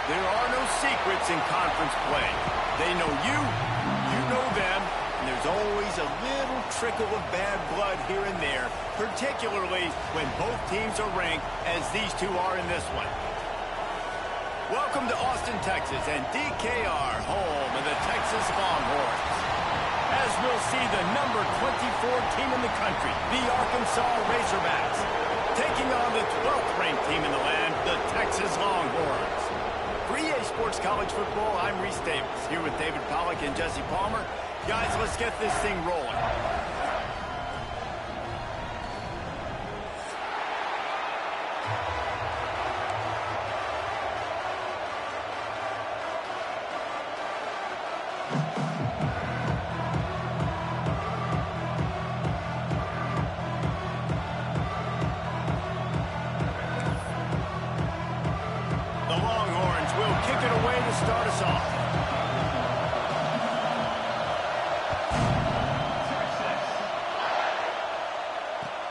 There are no secrets in conference play. They know you, you know them, and there's always a little trickle of bad blood here and there, particularly when both teams are ranked as these two are in this one. Welcome to Austin, Texas, and DKR, home of the Texas Longhorns. As we'll see the number 24 team in the country, the Arkansas Razorbacks, taking on the 12th ranked team in the land, the Texas Longhorns. For EA Sports College Football, I'm Reese Davis, here with David Pollack and Jesse Palmer. Guys, let's get this thing rolling. Start us off.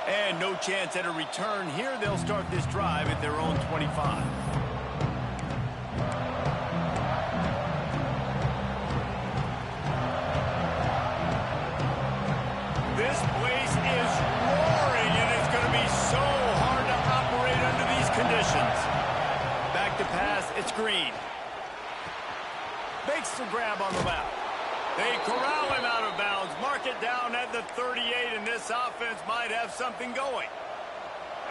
And no chance at a return here. They'll start this drive at their own 25. This place is roaring, and it's going to be so hard to operate under these conditions. Back to pass, it's Green. Makes the grab on the left. They corral him out of bounds. Mark it down at the 38, and this offense might have something going.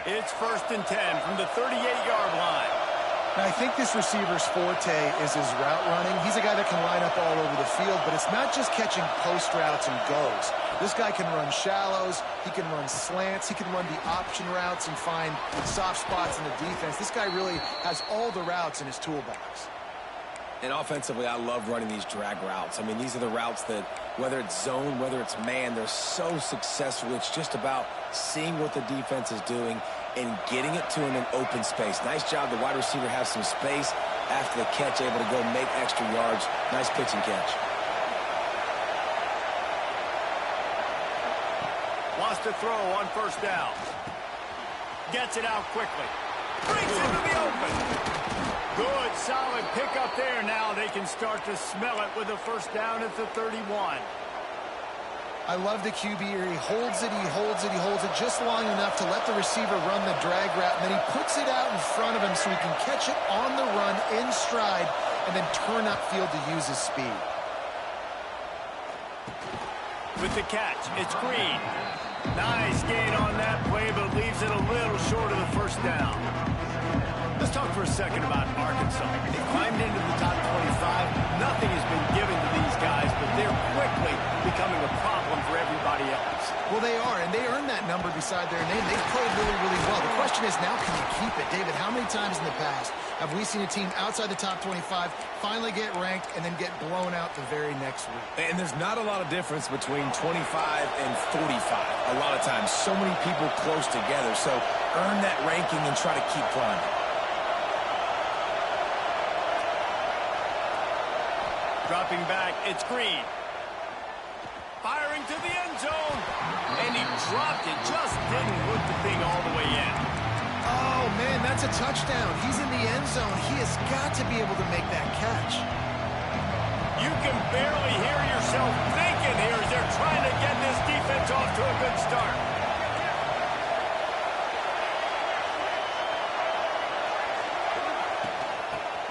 It's 1st and 10 from the 38-yard line. Now, I think this receiver's forte is his route running. He's a guy that can line up all over the field, but it's not just catching post routes and goes. This guy can run shallows, he can run slants, he can run the option routes and find soft spots in the defense. This guy really has all the routes in his toolbox. And offensively, I love running these drag routes. I mean, these are the routes that, whether it's zone, whether it's man, they're so successful. It's just about seeing what the defense is doing and getting it to an open space. Nice job. The wide receiver has some space after the catch, able to go make extra yards. Nice pitch and catch. Wants to throw on 1st down. Gets it out quickly. Brings it to the open. Good, solid pickup there. Now they can start to smell it with a 1st down at the 31. I love the QB here. He holds it, he holds it, he holds it just long enough to let the receiver run the drag route, and then he puts it out in front of him so he can catch it on the run in stride and then turn upfield to use his speed. With the catch, it's Green. Nice gain on that play, but leaves it a little short of the 1st down. Let's talk for a second about Arkansas. They climbed into the top 25. Nothing has been given to these guys, but they're quickly becoming a problem for everybody else. Well, they are, and they earned that number beside their name. They've played really, really well. The question is, now can you keep it? David, how many times in the past have we seen a team outside the top 25 finally get ranked and then get blown out the very next week? And there's not a lot of difference between 25 and 45 a lot of times. So many people close together. So earn that ranking and try to keep climbing. Dropping back, it's Green. Firing to the end zone. And he dropped it. Just didn't hook the thing all the way in. Oh, man, that's a touchdown. He's in the end zone. He has got to be able to make that catch. You can barely hear yourself thinking here as they're trying to get this defense off to a good start.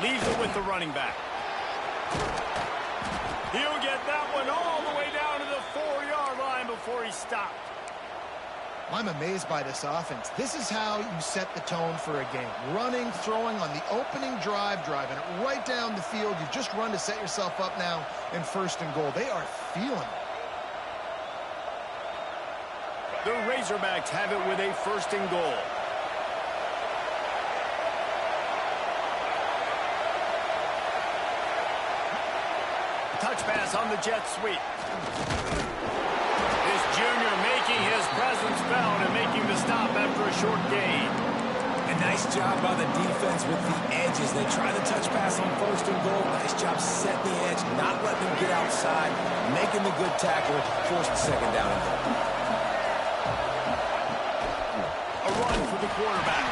Leaves it with the running back. He'll get that one all the way down to the 4-yard line before he stopped. I'm amazed by this offense. This is how you set the tone for a game. Running, throwing on the opening drive, driving it right down the field. You've just run to set yourself up now in 1st and goal. They are feeling it. The Razorbacks have it with a 1st and goal. Touch pass on the jet sweep. This junior making his presence felt and making the stop after a short gain. A nice job by the defense with the edges. They try the touch pass on 1st and goal. Nice job setting the edge, not letting them get outside, making the good tackle, force the 2nd down and goal. A run for the quarterback.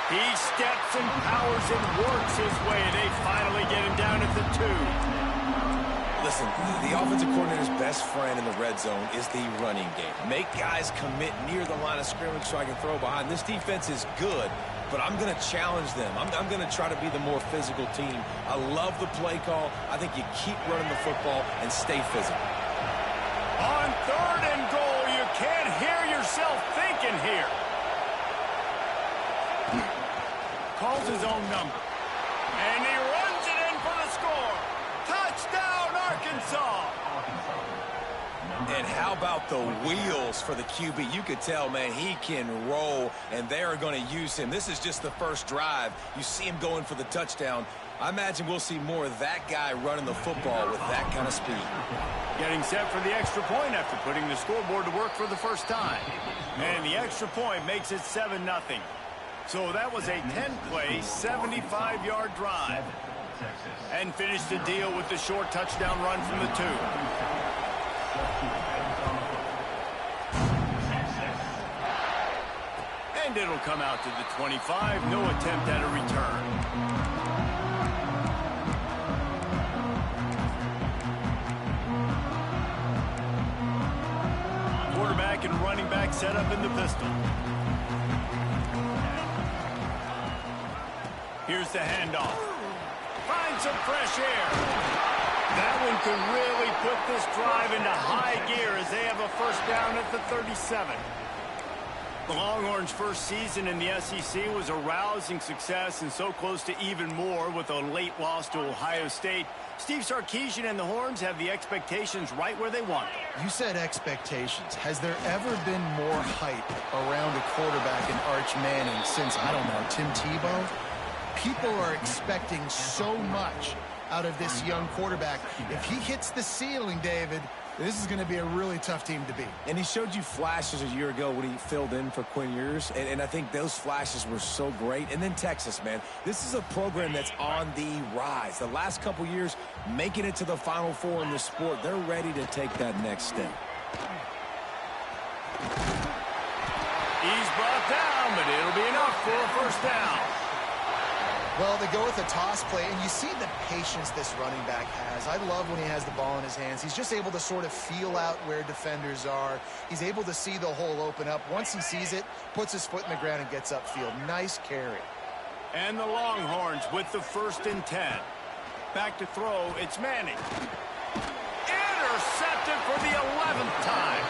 He steps and powers and works his way. They finally get him down at the 2. Listen, the offensive coordinator's best friend in the red zone is the running game. Make guys commit near the line of scrimmage so I can throw behind. This defense is good, but I'm going to challenge them. I'm going to try to be the more physical team. I love the play call. I think you keep running the football and stay physical. On 3rd and goal, you can't hear yourself thinking here. Calls his own number. And he runs it in for the score. Touchdown, Arkansas. And how about the wheels for the QB? You could tell, man, he can roll, and they are going to use him. This is just the first drive. You see him going for the touchdown. I imagine we'll see more of that guy running the football with that kind of speed. Getting set for the extra point after putting the scoreboard to work for the first time. And the extra point makes it 7-0. So that was a 10-play, 75-yard drive. And finished the deal with the short touchdown run from the 2. And it'll come out to the 25. No attempt at a return. Quarterback and running back set up in the pistol. Here's the handoff. Find some fresh air. That one could really put this drive into high gear as they have a first down at the 37. The Longhorns' first season in the SEC was a rousing success and so close to even more with a late loss to Ohio State. Steve Sarkisian and the Horns have the expectations right where they want them. You said expectations. Has there ever been more hype around a quarterback in Arch Manning since, I don't know, Tim Tebow? People are expecting so much out of this young quarterback. If he hits the ceiling, David, this is going to be a really tough team to beat. And he showed you flashes a year ago when he filled in for Quinn Ewers, and I think those flashes were so great. And then Texas, man, this is a program that's on the rise. The last couple years, making it to the Final Four in the sport, they're ready to take that next step. He's brought down, but it'll be enough for a first down. Well, they go with a toss play, and you see the patience this running back has. I love when he has the ball in his hands. He's just able to sort of feel out where defenders are. He's able to see the hole open up. Once he sees it, puts his foot in the ground and gets upfield. Nice carry. And the Longhorns with the 1st and 10. Back to throw, it's Manning. Intercepted for the 11th time.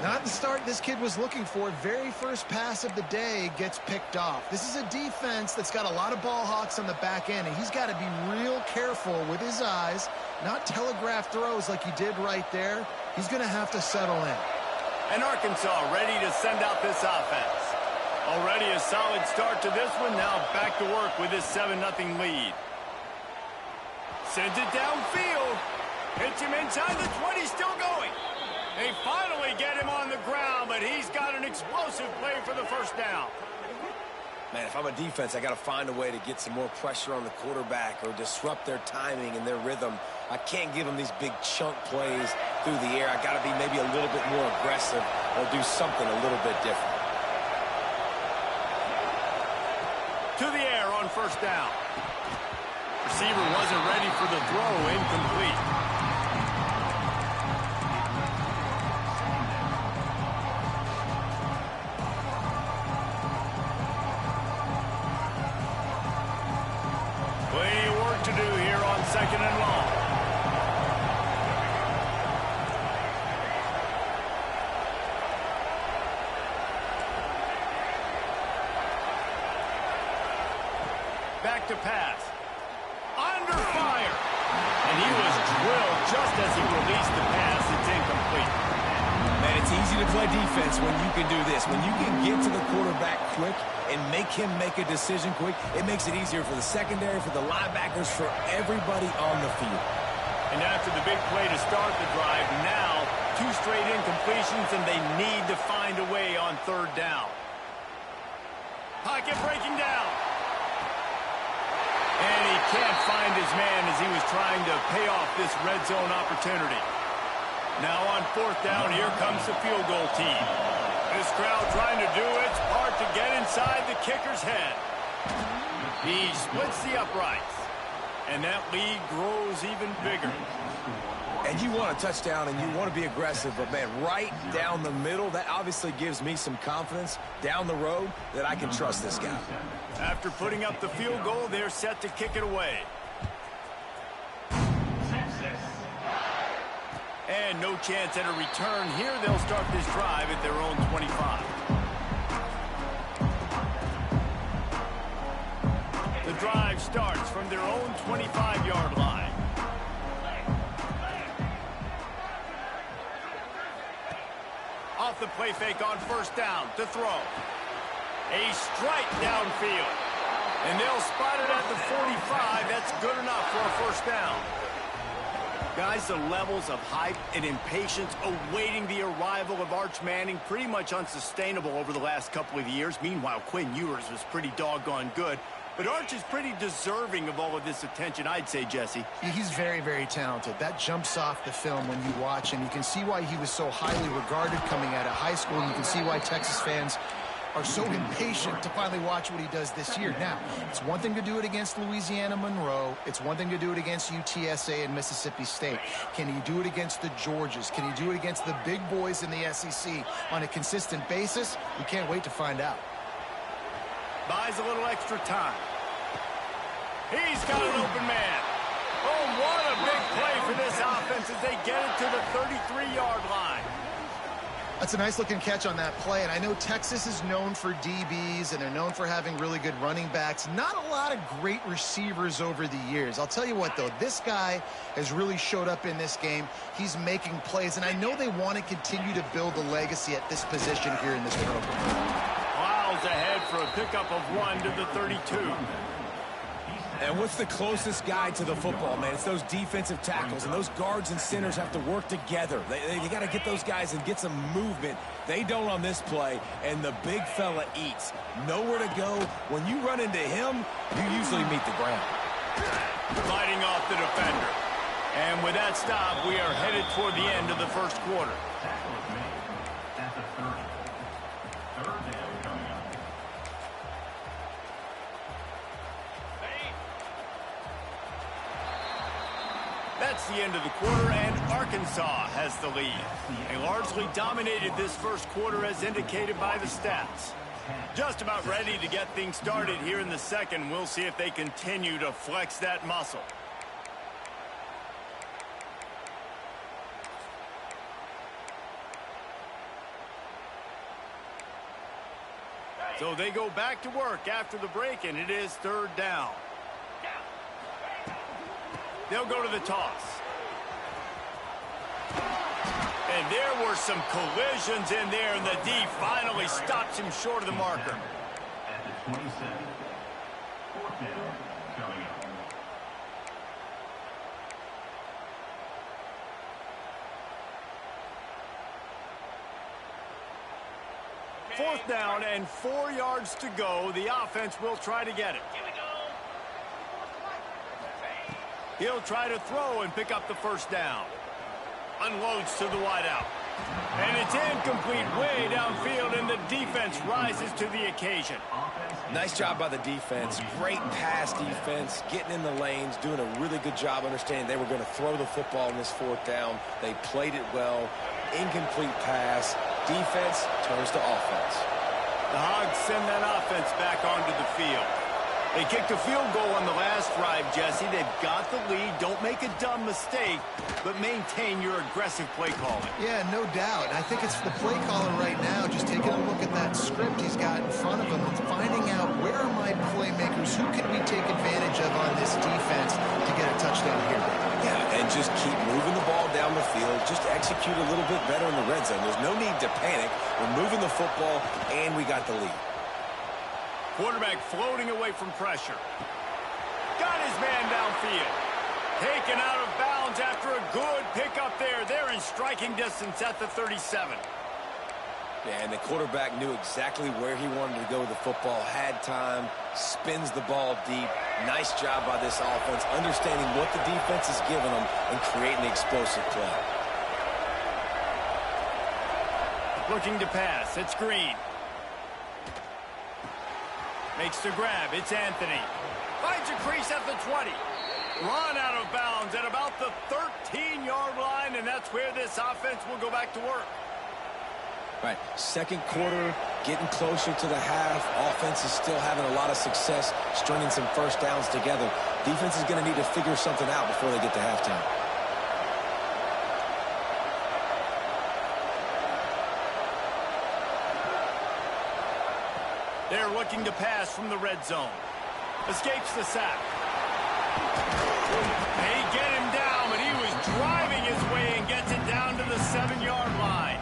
Not the start this kid was looking for. Very first pass of the day gets picked off. This is a defense that's got a lot of ball hawks on the back end, and he's got to be real careful with his eyes, not telegraph throws like he did right there. He's going to have to settle in. And Arkansas ready to send out this offense. Already a solid start to this one. Now back to work with this 7-0 lead. Sends it downfield. Hits him inside the 20, still going. They finally get him on the ground, but he's got an explosive play for the first down. Man, if I'm a defense, I got to find a way to get some more pressure on the quarterback or disrupt their timing and their rhythm. I can't give them these big chunk plays through the air. I got to be maybe a little bit more aggressive or do something a little bit different. To the air on first down. Receiver wasn't ready for the throw, incomplete. Plenty of work to do here on 2nd and long. Back to pass. Under fire. And he was drilled just as he released the pass. It's incomplete. Man, it's easy to play defense when you can do this. When you can get to the quarterback quick and make him make a decision quick, it makes it easier for the secondary, for the linebackers, for everybody on the field. And after the big play to start the drive, now 2 straight incompletions, and they need to find a way on 3rd down. Pocket breaking down. And he can't find his man as he was trying to pay off this red zone opportunity. Now on 4th down, here comes the field goal team. This crowd trying to do its part to get inside the kicker's head. He splits the uprights, and that lead grows even bigger. And you want a touchdown and you want to be aggressive, but, man, right down the middle, that obviously gives me some confidence down the road that I can trust this guy. After putting up the field goal, they're set to kick it away. And no chance at a return here. They'll start this drive at their own 25. The drive starts from their own 25-yard line. Off the play fake on first down to throw. A strike downfield. And they'll spot it at the 45. That's good enough for a first down. Guys, the levels of hype and impatience awaiting the arrival of Arch Manning pretty much unsustainable over the last couple of years. Meanwhile, Quinn Ewers was pretty doggone good. But Arch is pretty deserving of all of this attention, I'd say, Jesse. He's very, very talented. That jumps off the film when you watch him. You can see why he was so highly regarded coming out of high school. You can see why Texas fans are so impatient to finally watch what he does this year. Now, it's one thing to do it against Louisiana Monroe. It's one thing to do it against UTSA and Mississippi State. Can he do it against the Georgias? Can he do it against the big boys in the SEC on a consistent basis? We can't wait to find out. Buys a little extra time. He's got an open man. Oh, what a big play for this offense as they get it to the 33-yard line. That's a nice-looking catch on that play, and I know Texas is known for DBs, and they're known for having really good running backs. Not a lot of great receivers over the years. I'll tell you what, though, this guy has really showed up in this game. He's making plays, and I know they want to continue to build a legacy at this position here in this program. Miles ahead for a pickup of 1 to the 32. And what's the closest guy to the football, man? It's those defensive tackles, and those guards and centers have to work together. They got to get those guys and get some movement. They don't on this play, and the big fella eats. Nowhere to go. When you run into him, you usually meet the ground. Fighting off the defender. And with that stop, we are headed toward the end of the first quarter. That's the end of the quarter, and Arkansas has the lead. They largely dominated this first quarter as indicated by the stats. Just about ready to get things started here in the second. We'll see if they continue to flex that muscle. So they go back to work after the break, and it is third down. They'll go to the toss. And there were some collisions in there, and the D finally stops him short of the marker. At the 27, fourth down coming up. Fourth down and 4 yards to go. The offense will try to get it. He'll try to throw and pick up the first down. Unloads to the wideout. And it's incomplete way downfield, and the defense rises to the occasion. Nice job by the defense. Great pass defense, getting in the lanes, doing a really good job understanding they were going to throw the football in this fourth down. They played it well. Incomplete pass. Defense turns to offense. The Hogs send that offense back onto the field. They kicked a field goal on the last drive, Jesse. They've got the lead. Don't make a dumb mistake, but maintain your aggressive play calling. Yeah, no doubt. I think it's the play caller right now just taking a look at that script he's got in front of him and finding out where are my playmakers, who can we take advantage of on this defense to get a touchdown here. Yeah, and just keep moving the ball down the field. Just execute a little bit better in the red zone. There's no need to panic. We're moving the football, and we got the lead. Quarterback floating away from pressure. Got his man downfield. Taken out of bounds after a good pickup there. They're in striking distance at the 37. Yeah, and the quarterback knew exactly where he wanted to go with the football. Had time, spins the ball deep. Nice job by this offense, understanding what the defense is giving them and creating an explosive play. Looking to pass. It's Green. Makes the grab. It's Anthony. Finds a crease at the 20. Run out of bounds at about the 13-yard line, and that's where this offense will go back to work. Right, second quarter, getting closer to the half. Offense is still having a lot of success stringing some first downs together. Defense is going to need to figure something out before they get to halftime. They're looking to pass from the red zone. Escapes the sack. They get him down, but he was driving his way and gets it down to the 7-yard line.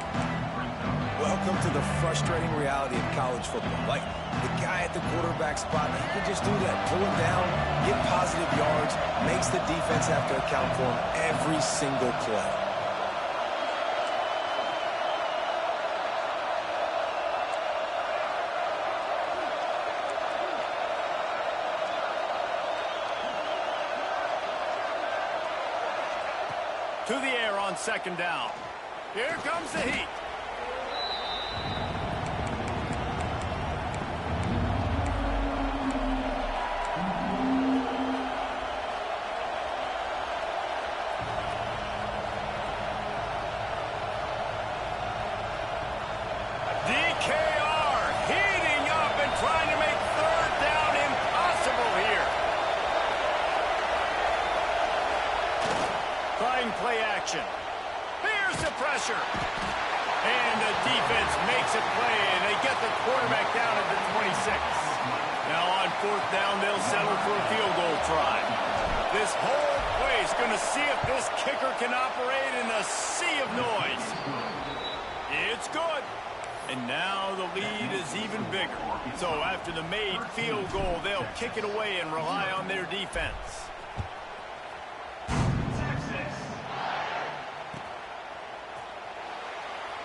Welcome to the frustrating reality of college football. Like, the guy at the quarterback spot, he can just do that. Pull him down, get positive yards, makes the defense have to account for him every single play. To the air on second down. Here comes the heat. DKR heating up and trying to make third down impossible here. Trying play action. Here's the pressure. And the defense makes a play, and they get the quarterback down at the 26. Now on fourth down, they'll settle for a field goal try. This whole place going to see if this kicker can operate in a sea of noise. It's good. And now the lead is even bigger. So after the made field goal, they'll kick it away and rely on their defense.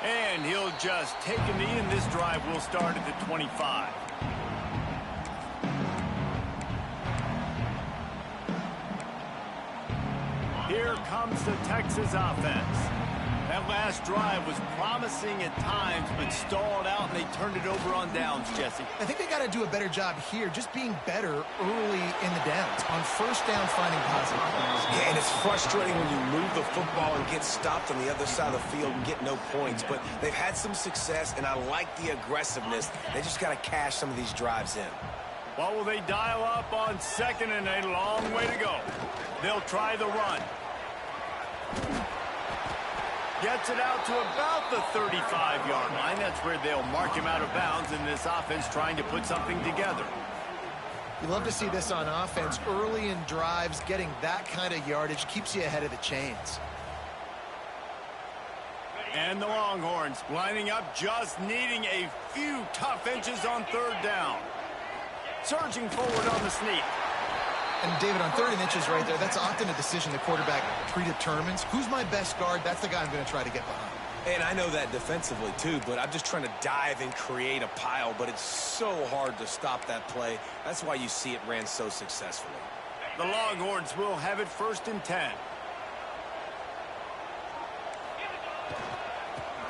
And he'll just take a knee, and this drive will start at the 25. Here comes the Texas offense. That last drive was promising at times, but stalled out, and they turned it over on downs, Jesse. I think they got to do a better job here, just being better early in the downs. On first down, finding positive plays. Yeah, and it's frustrating when you move the football and get stopped on the other side of the field and get no points. But they've had some success, and I like the aggressiveness. They just got to cash some of these drives in. What will they dial up on second and a long way to go? They'll try the run. Gets it out to about the 35-yard line. That's where they'll mark him out of bounds in this offense trying to put something together. You love to see this on offense. Early in drives, getting that kind of yardage keeps you ahead of the chains. And the Longhorns lining up, just needing a few tough inches on third down. Surging forward on the sneak. And David, on 3rd and inches right there, that's often a decision the quarterback predetermines. Who's my best guard? That's the guy I'm going to try to get behind. And I know that defensively, too, but I'm just trying to dive and create a pile, but it's so hard to stop that play. That's why you see it ran so successfully. The Longhorns will have it 1st and 10.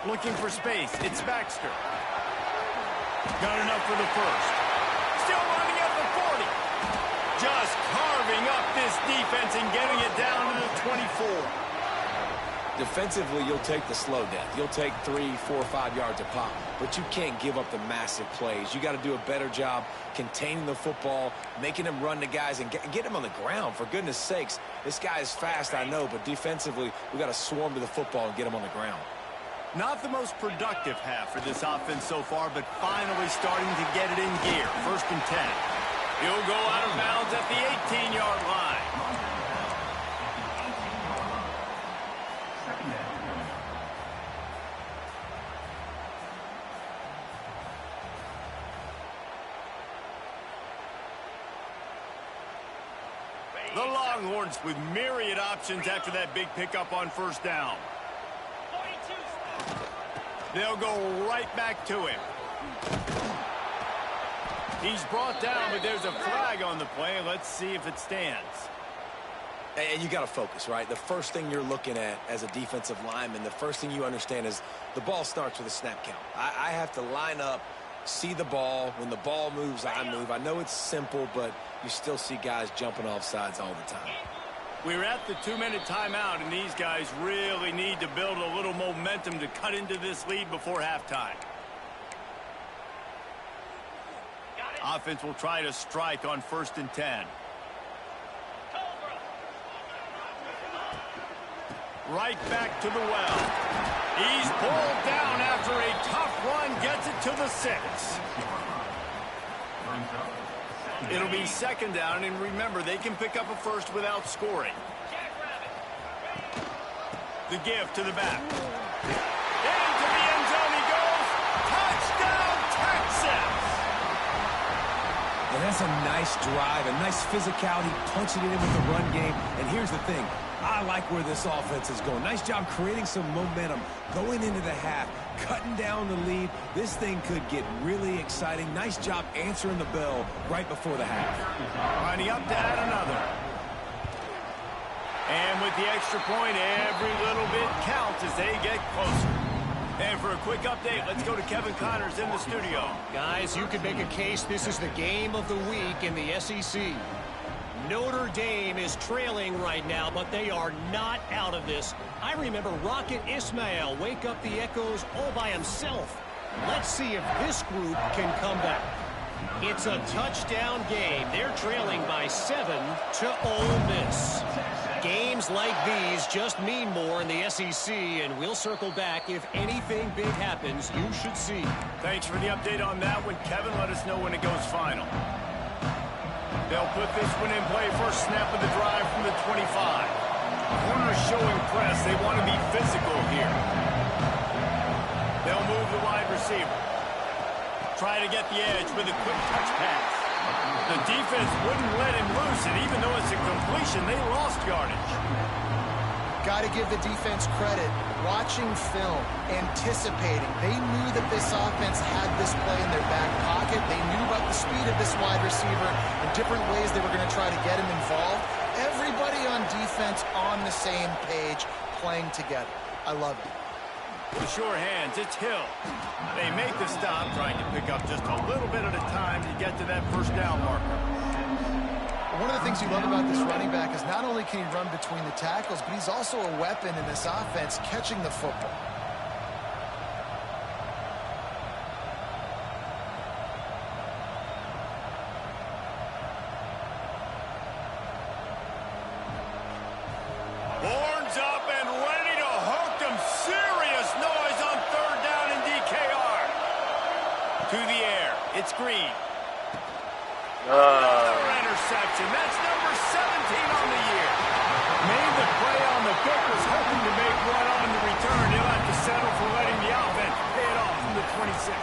Looking for space. It's Baxter. Got enough for the first. Still running at the 40. Just carving up this defense and getting it down to the 24. Defensively, you'll take the slow death. You'll take 3, 4, 5 yards a pop, but you can't give up the massive plays. You got to do a better job containing the football, making them run the guys, and get them on the ground. For goodness sakes, this guy is fast, I know, but defensively, we got to swarm to the football and get him on the ground. Not the most productive half for this offense so far, but finally starting to get it in gear. 1st and 10. He'll go out of bounds at the 18-yard line. The Longhorns with myriad options after that big pickup on 1st down. They'll go right back to him. He's brought down, but there's a flag on the play. Let's see if it stands. And you got to focus, right? The first thing you're looking at as a defensive lineman, the first thing you understand is the ball starts with a snap count. I have to line up, see the ball. When the ball moves, I move. I know it's simple, but you still see guys jumping off sides all the time. We're at the 2-minute timeout, and these guys really need to build a little momentum to cut into this lead before halftime. Offense will try to strike on 1st and 10. Right back to the well. He's pulled down after a tough run, gets it to the 6. It'll be 2nd down, and remember, they can pick up a first without scoring. The give to the back. Into the end zone he goes. Touchdown, Texas! And that's a nice drive, a nice physicality, punching it in with the run game. And here's the thing. I like where this offense is going. Nice job creating some momentum, going into the half, cutting down the lead. This thing could get really exciting. Nice job answering the bell right before the half. Lining up to add another. And with the extra point, every little bit counts as they get closer. And for a quick update, let's go to Kevin Connors in the studio. Guys, you could make a case this is the game of the week in the SEC. Notre Dame is trailing right now, but they are not out of this. I remember Rocket Ismail wake up the echoes all by himself. Let's see if this group can come back. It's a touchdown game. They're trailing by 7 to Ole Miss. Games like these just mean more in the SEC, and we'll circle back if anything big happens. You should see. Thanks for the update on that one, Kevin. Let us know when it goes final. They'll put this one in play. First snap of the drive from the 25. Corners showing press. They want to be physical here. They'll move the wide receiver. Try to get the edge with a quick touch pass. The defense wouldn't let him loose, and even though it's a completion, they lost yardage. Got to give the defense credit. Watching film, anticipating. They knew that this offense had this play in their back pocket. They knew about the speed of this wide receiver and different ways they were going to try to get him involved. Everybody on defense on the same page, playing together. I love it. The sure hands, it's Hill. They make the stop, trying to pick up just a little bit at a time to get to that first down marker. One of the things you love about this running back is not only can he run between the tackles, but he's also a weapon in this offense catching the football. Horns up and ready to hook them. Serious noise on 3rd down in DKR. To the air, it's Green. Another interception. That's number 17 on the year. Made the play on the pick, was hoping to make one on the return. He'll have to settle for letting the offense pay it off from the 26.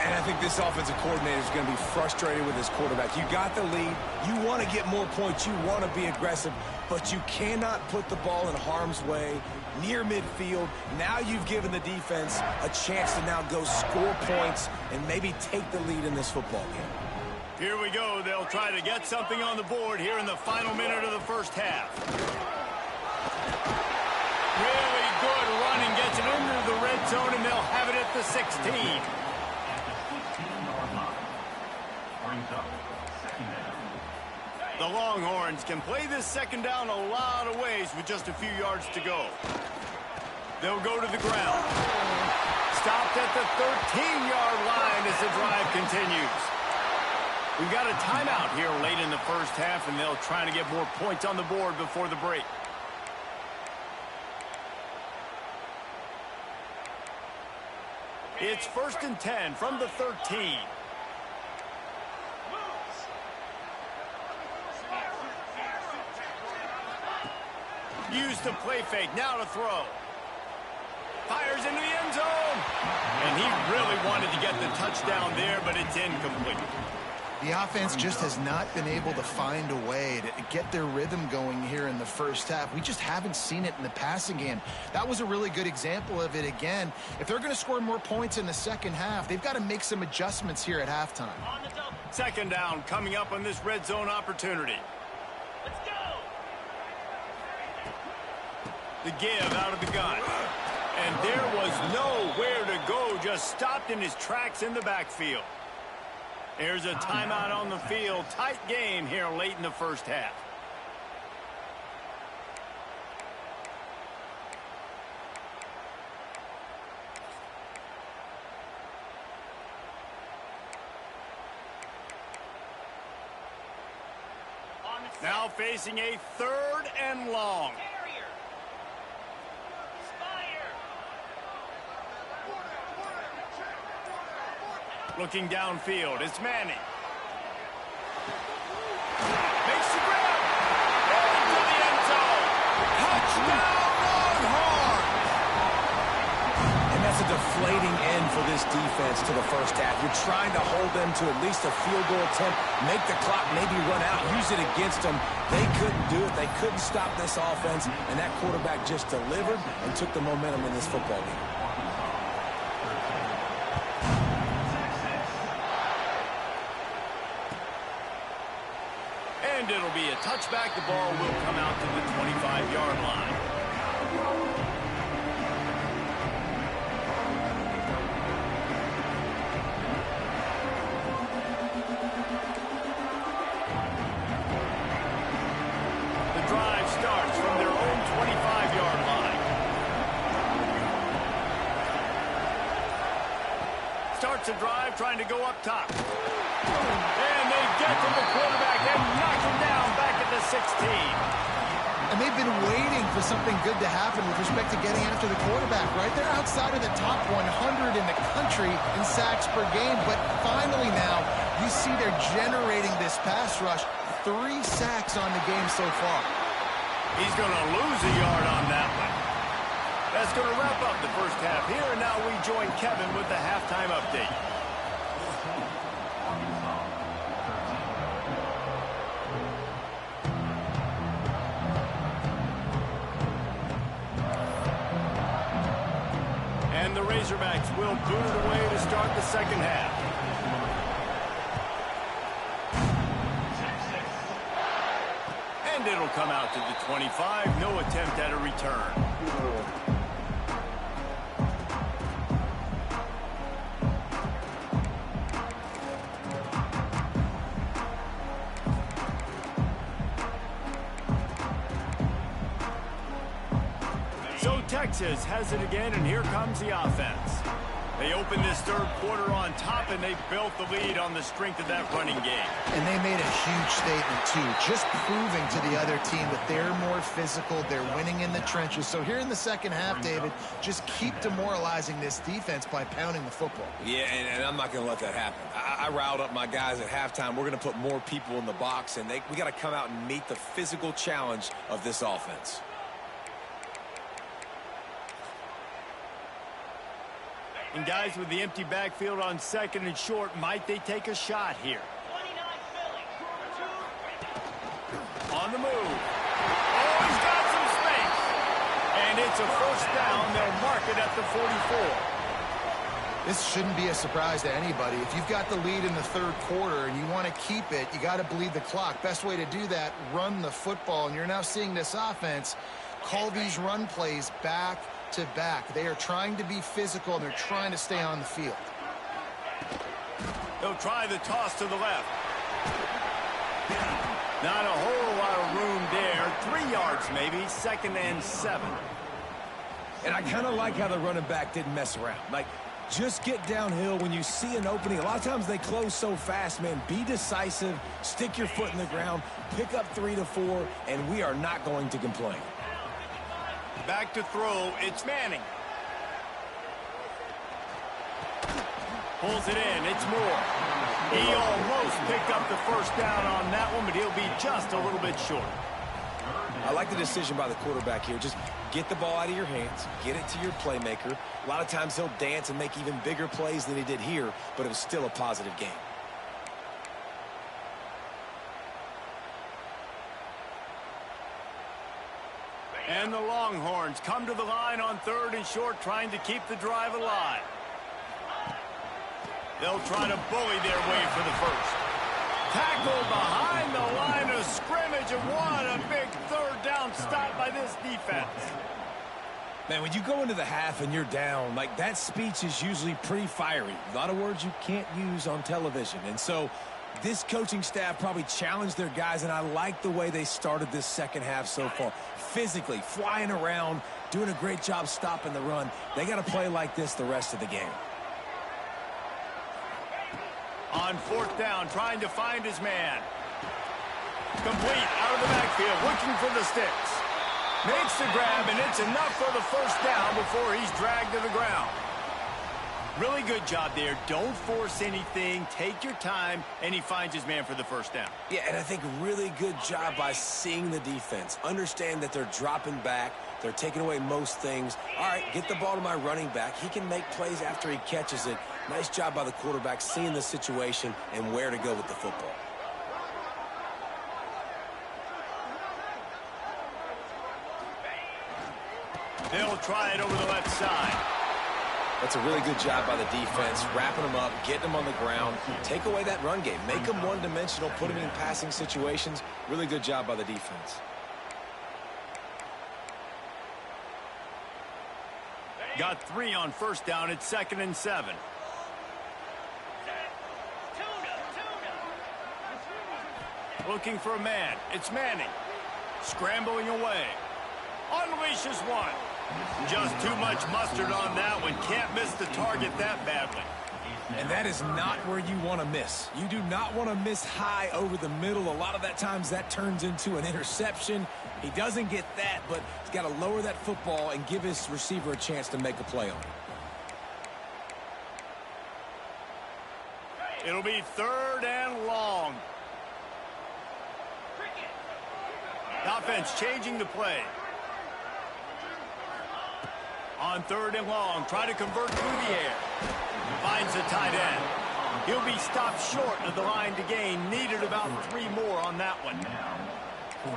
And I think this offensive coordinator is going to be frustrated with his quarterback. You got the lead. You want to get more points. You want to be aggressive, but you cannot put the ball in harm's way near midfield. Now you've given the defense a chance to now go score points and maybe take the lead in this football game. Here we go. They'll try to get something on the board here in the final minute of the first half. Really good running. Gets it into the red zone, and they'll have it at the 16. The Longhorns can play this 2nd down a lot of ways with just a few yards to go. They'll go to the ground. Stopped at the 13-yard line as the drive continues. We've got a timeout here late in the first half, and they'll try to get more points on the board before the break. It's 1st and 10 from the 13. Used to play fake, now to throw. Fires into the end zone. And he really wanted to get the touchdown there, but it's incomplete. The offense just has not been able to find a way to get their rhythm going here in the first half. We just haven't seen it in the passing game. That was a really good example of it again. If they're going to score more points in the second half, they've got to make some adjustments here at halftime. 2nd down coming up on this red zone opportunity. Let's go. The give out of the gun. And there was nowhere to go, just stopped in his tracks in the backfield. There's a timeout on the field. Tight game here late in the first half. Now facing a 3rd and long. Looking downfield, it's Manning. Makes the grab. Into the end zone. Touchdown, Longhorns! And that's a deflating end for this defense to the first half. You're trying to hold them to at least a field goal attempt, make the clock maybe run out, use it against them. They couldn't do it. They couldn't stop this offense, and that quarterback just delivered and took the momentum in this football game. And it'll be a touchback. The ball will come out to the 25-yard line. The drive starts from their own 25-yard line. Starts a drive trying to go up top. And they get to the quarterback and knock him down back at the 16. And they've been waiting for something good to happen with respect to getting after the quarterback, right? They're outside of the top 100 in the country in sacks per game, but finally now you see they're generating this pass rush. 3 sacks on the game so far. He's going to lose a yard on that one. That's going to wrap up the first half here, and now we join Kevin with the halftime update. And the Razorbacks will boot it away to start the second half. And it'll come out to the 25. No attempt at a return. So Texas has it again, and here comes the offense. They opened this third quarter on top, and they built the lead on the strength of that running game. And they made a huge statement, too, just proving to the other team that they're more physical, they're winning in the trenches. So here in the second half, David, just keep demoralizing this defense by pounding the football. Yeah, and I'm not going to let that happen. I riled up my guys at halftime. We're going to put more people in the box, and we got to come out and meet the physical challenge of this offense. And guys, with the empty backfield on second and short, might they take a shot here? On the move. Oh, he's got some space. And it's a first down. They'll mark it at the 44. This shouldn't be a surprise to anybody. If you've got the lead in the third quarter and you want to keep it, you got to bleed the clock. Best way to do that, run the football. And you're now seeing this offense call these run plays back to back. They are trying to be physical, and they're trying to stay on the field. They'll try the toss to the left. Not a whole lot of room there. 3 yards maybe, 2nd and 7. And I kind of like how the running back didn't mess around. Like, just get downhill when you see an opening. A lot of times they close so fast, man. Be decisive, stick your foot in the ground, pick up 3 to 4, and we are not going to complain. Back to throw, it's Manning. Pulls it in, it's Moore. He almost picked up the first down on that one, but he'll be just a little bit short. I like the decision by the quarterback here. Just get the ball out of your hands, get it to your playmaker. A lot of times he'll dance and make even bigger plays than he did here, but it was still a positive game. And the Longhorns come to the line on 3rd and short, trying to keep the drive alive. They'll try to bully their way for the first. Tackle behind the line of scrimmage, and what a big 3rd down stop by this defense. Man, when you go into the half and you're down, like that speech is usually pretty fiery. A lot of words you can't use on television. And so this coaching staff probably challenged their guys, and I like the way they started this second half so far. Physically, flying around, doing a great job stopping the run. They got to play like this the rest of the game. On fourth down, trying to find his man. Complete out of the backfield, looking for the sticks. Makes the grab, and it's enough for the first down before he's dragged to the ground. Really good job there. Don't force anything. Take your time, and he finds his man for the first down. Yeah, and I think really good job by seeing the defense. Understand that they're dropping back. They're taking away most things. All right, get the ball to my running back. He can make plays after he catches it. Nice job by the quarterback seeing the situation and where to go with the football. They'll try it over the left side. That's a really good job by the defense, wrapping them up, getting them on the ground. Take away that run game. Make them one-dimensional, put them in passing situations. Really good job by the defense. Got 3 on first down. It's 2nd and 7. Looking for a man. It's Manning. Scrambling away. Unleashes one. Just too much mustard on that one. Can't miss the target that badly. And that is not where you want to miss. You do not want to miss high over the middle. A lot of that times that turns into an interception. He doesn't get that, but he's got to lower that football and give his receiver a chance to make a play on it. It'll be 3rd and long. The offense changing the play. On 3rd and long, try to convert through the air. Finds the tight end. He'll be stopped short of the line to gain. Needed about 3 more on that one.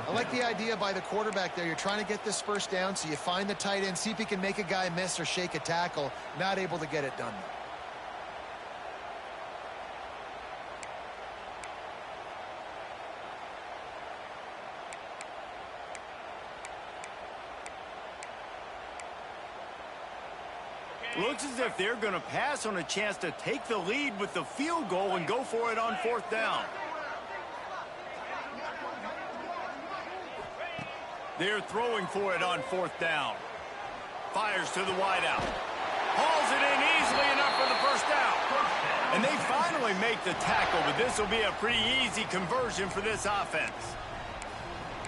I like the idea by the quarterback there. You're trying to get this first down, so you find the tight end, see if he can make a guy miss or shake a tackle. Not able to get it done. Looks as if they're going to pass on a chance to take the lead with the field goal and go for it on 4th down. They're throwing for it on 4th down. Fires to the wideout. Hauls it in easily enough for the first down. And they finally make the tackle, but this will be a pretty easy conversion for this offense.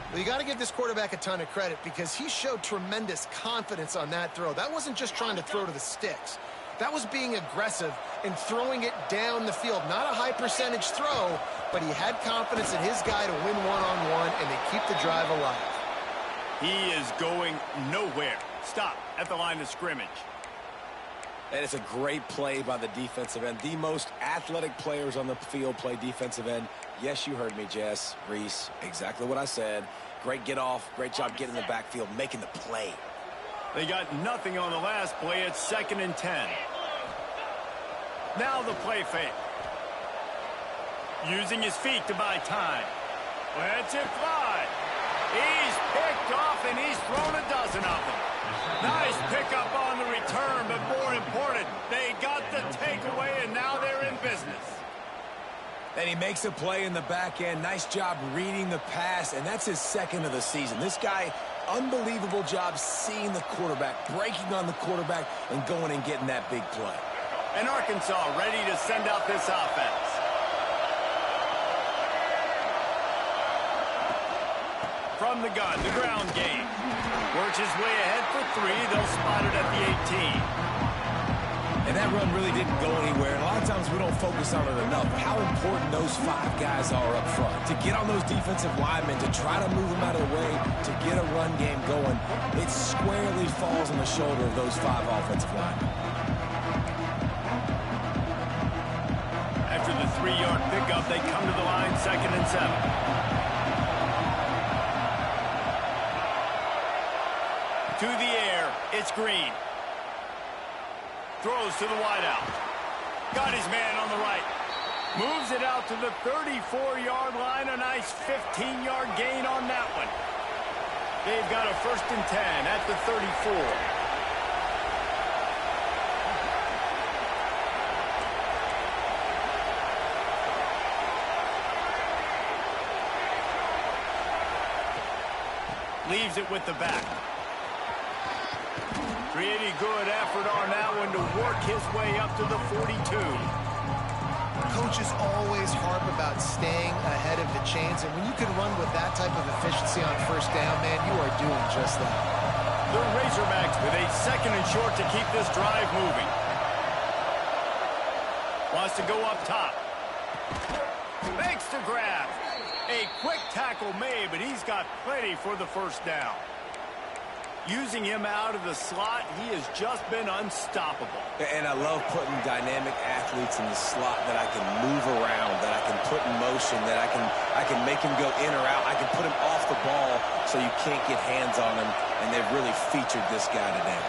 Well, you got to give this quarterback a ton of credit because he showed tremendous confidence on that throw. That wasn't just trying to throw to the sticks. That was being aggressive and throwing it down the field. Not a high percentage throw, but he had confidence in his guy to win one-on-one, and they keep the drive alive. He is going nowhere. Stop at the line of scrimmage. And it's a great play by the defensive end. The most athletic players on the field play defensive end. Yes, you heard me, Jess, Reese. Exactly what I said. Great get off. Great job getting in the backfield, making the play. They got nothing on the last play. It's 2nd and 10. Now the play fake. Using his feet to buy time. Lets it fly. He's picked off, and he's thrown a dozen of them. Nice pickup on the return, but more important, they got the takeaway, and now they're in business. And he makes a play in the back end. Nice job reading the pass, and that's his 2nd of the season. This guy, unbelievable job seeing the quarterback, breaking on the quarterback, and going and getting that big play. And Arkansas ready to send out this offense. From the gun, the ground game. Works his way ahead for 3. They'll spot it at the 18. And that run really didn't go anywhere. And a lot of times we don't focus on it enough. How important those 5 guys are up front. To get on those defensive linemen, to try to move them out of the way, to get a run game going. It squarely falls on the shoulder of those 5 offensive linemen. After the 3-yard pickup, they come to the line, 2nd and 7. To the air, it's Green. Throws to the wideout. Got his man on the right. Moves it out to the 34-yard line. A nice 15-yard gain on that one. They've got a 1st and 10 at the 34. Leaves it with the back. Pretty good effort on that one to work his way up to the 42. Coaches always harp about staying ahead of the chains, and when you can run with that type of efficiency on first down, man, you are doing just that. The Razorbacks with a 2nd and short to keep this drive moving. Wants to go up top. Makes the grab. A quick tackle made, but he's got plenty for the first down. Using him out of the slot, he has just been unstoppable. And I love putting dynamic athletes in the slot that I can move around, that I can put in motion, that I can make him go in or out. I can put him off the ball so you can't get hands on him, and they've really featured this guy today.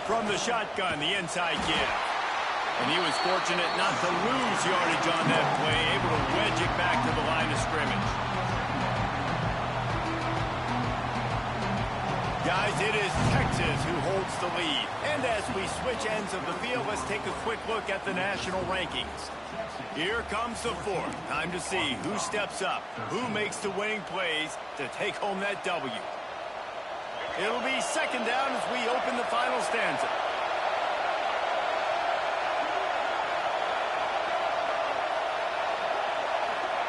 From the shotgun, the inside give. And he was fortunate not to lose yardage on that play, able to wedge it back to the line of scrimmage. Guys, it is Texas who holds the lead. And as we switch ends of the field, let's take a quick look at the national rankings. Here comes the 4th. Time to see who steps up, who makes the winning plays to take home that W. It'll be 2nd down as we open the final stanza.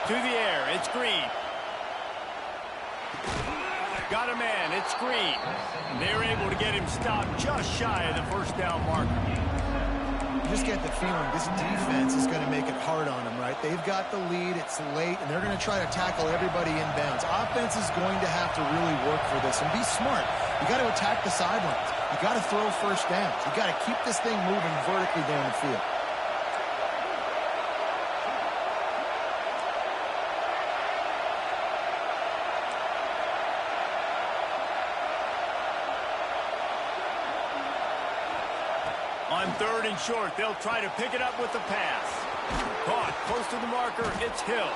To the air, it's Green. Got a man, it's Green. They're able to get him stopped just shy of the first down marker. You just get the feeling this defense is going to make it hard on them, right? They've got the lead, it's late, and they're going to try to tackle everybody inbounds. Offense is going to have to really work for this and be smart. You got to attack the sidelines. You got to throw first downs. You got to keep this thing moving vertically down the field. On 3rd and short, they'll try to pick it up with the pass. Caught close to the marker, it's Hill.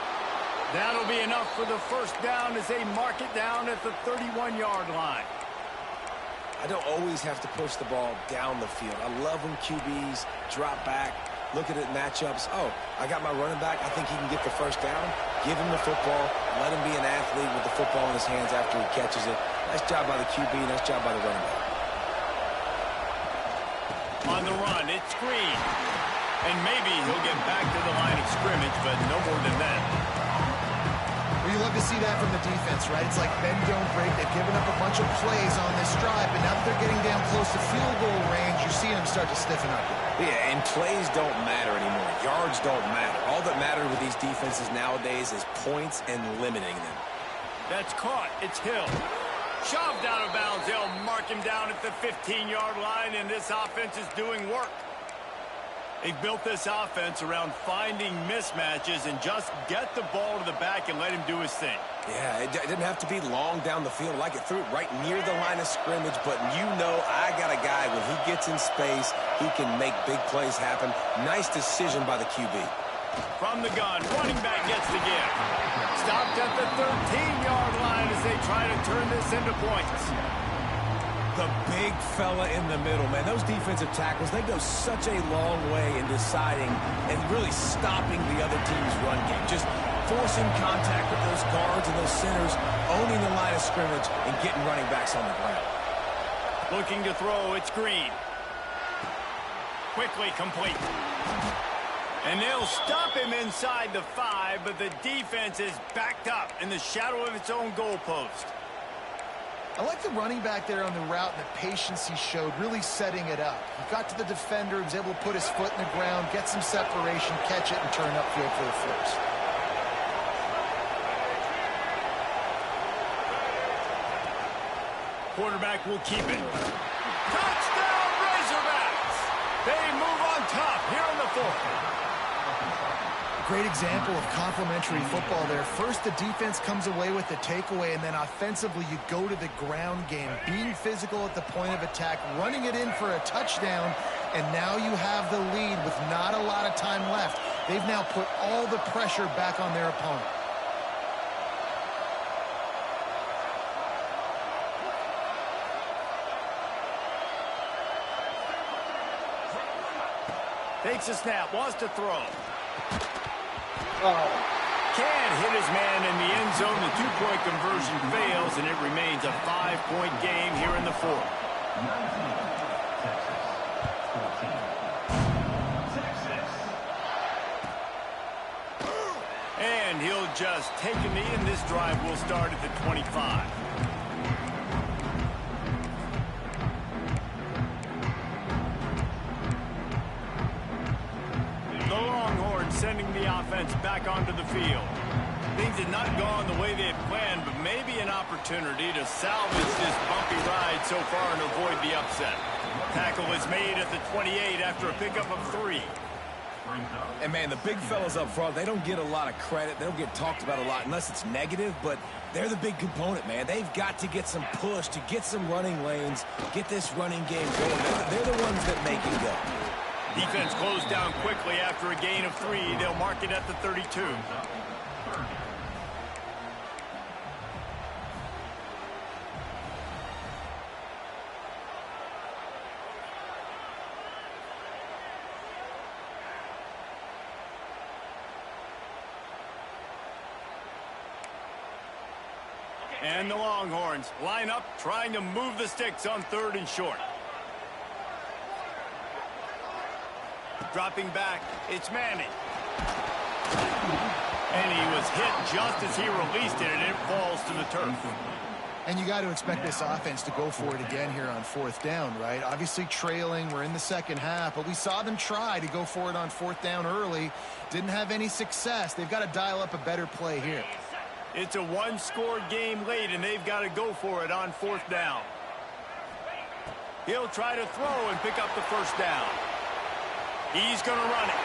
That'll be enough for the first down as they mark it down at the 31-yard line. I don't always have to push the ball down the field. I love when QBs drop back, look at it matchups. Oh, I got my running back. I think he can get the first down. Give him the football. Let him be an athlete with the football in his hands after he catches it. Nice job by the QB. Nice job by the running back. On the run, it's Green. And maybe he'll get back to the line of scrimmage, but no more than that. Well, you love to see that from the defense, right? It's like bend, don't break. They've given up a bunch of plays on this drive, but now that they're getting down close to field goal range, you're seeing them start to stiffen up. Yeah, and plays don't matter anymore. Yards don't matter. All that matters with these defenses nowadays is points and limiting them. That's caught. It's Hill. Shoved out of bounds. They'll mark him down at the 15-yard line, and this offense is doing work. They've built this offense around finding mismatches and just get the ball to the back and let him do his thing. Yeah, it didn't have to be long down the field. Like it threw it right near the line of scrimmage, but you know I got a guy, when he gets in space, he can make big plays happen. Nice decision by the QB. From the gun, running back gets the give. Stopped at the 13-yard line as they try to turn this into points. The big fella in the middle, man. Those defensive tackles, they go such a long way in deciding and really stopping the other team's run game. Just forcing contact with those guards and those centers, owning the line of scrimmage, and getting running backs on the ground. Looking to throw, it's Green. Quickly complete. And they'll stop him inside the 5, but the defense is backed up in the shadow of its own goalpost. I like the running back there on the route and the patience he showed, really setting it up. He got to the defender, was able to put his foot in the ground, get some separation, catch it, and turn upfield for the first. Quarterback will keep it. Touchdown, Razorbacks! They move on top here in the 4th. Great example of complementary football there. First, the defense comes away with the takeaway, and then offensively, you go to the ground game, being physical at the point of attack, running it in for a touchdown, and now you have the lead with not a lot of time left. They've now put all the pressure back on their opponent. Takes a snap, wants to throw. Can't hit his man in the end zone. The two-point conversion fails, and it remains a 5-point game here in the fourth. 19, Texas, 14. Texas. And he'll just take a knee, and this drive will start at the 25. Sending the offense back onto the field. Things had not gone the way they had planned, but maybe an opportunity to salvage this bumpy ride so far and avoid the upset. Tackle is made at the 28 after a pickup of 3. And, man, the big fellas up front, they don't get a lot of credit. They don't get talked about a lot unless it's negative, but they're the big component, man. They've got to get some push, to get some running lanes, get this running game going. They're the ones that make it go. Defense closed down quickly after a gain of 3. They'll mark it at the 32. And the Longhorns line up, trying to move the sticks on 3rd and short. Dropping back, it's Manning. And he was hit just as he released it, and it falls to the turf. And you got to expect this offense to go for it again here on 4th down, right? Obviously trailing, we're in the second half, but we saw them try to go for it on 4th down early. Didn't have any success. They've got to dial up a better play here. It's a one-score game late, and they've got to go for it on 4th down. He'll try to throw and pick up the first down. He's going to run it.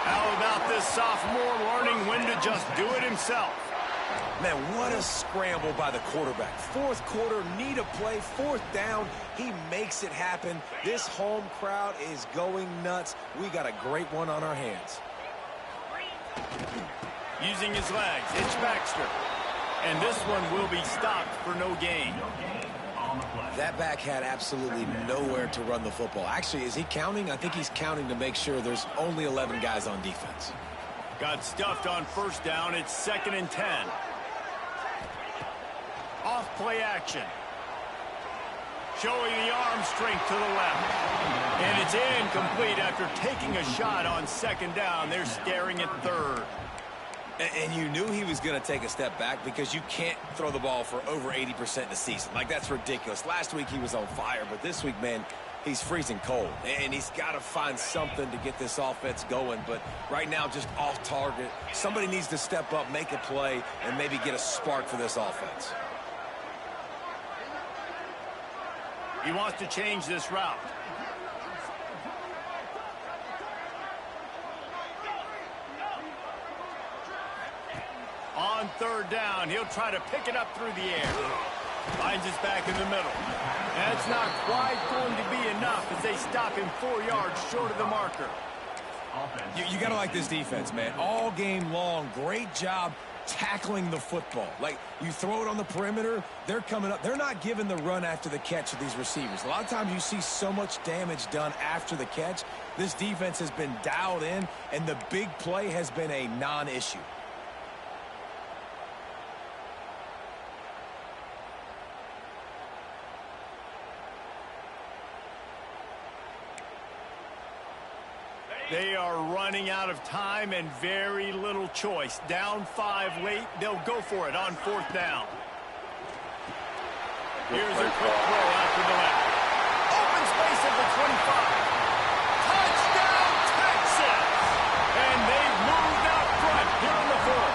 How about this sophomore learning when to just do it himself? Man, what a scramble by the quarterback. 4th quarter, need a play, 4th down. He makes it happen. This home crowd is going nuts. We got a great one on our hands. Using his legs, it's Baxter. And this one will be stopped for no gain. That back had absolutely nowhere to run the football. Actually, is he counting? I think he's counting to make sure there's only 11 guys on defense. Got stuffed on 1st down. It's 2nd and 10. Off play action. Showing the arm strength to the left. And it's incomplete after taking a shot on 2nd down. They're staring at 3rd. And you knew he was going to take a step back because you can't throw the ball for over 80% in the season. Like, that's ridiculous. Last week he was on fire, but this week, man, he's freezing cold. And he's got to find something to get this offense going. But right now, just off target. Somebody needs to step up, make a play, and maybe get a spark for this offense. He wants to change this route. On 3rd down, he'll try to pick it up through the air. Finds his back in the middle. That's not quite going to be enough as they stop him 4 yards short of the marker. You got to like this defense, man. All game long, great job tackling the football. Like, you throw it on the perimeter, they're coming up. They're not giving the run after the catch of these receivers. A lot of times you see so much damage done after the catch. This defense has been dialed in, and the big play has been a non-issue. They are running out of time and very little choice. Down 5 late, they'll go for it on 4th down. Here's a quick throw out to the left. Open space at the 25. Touchdown, Texas! And they've moved out front here in the 4th.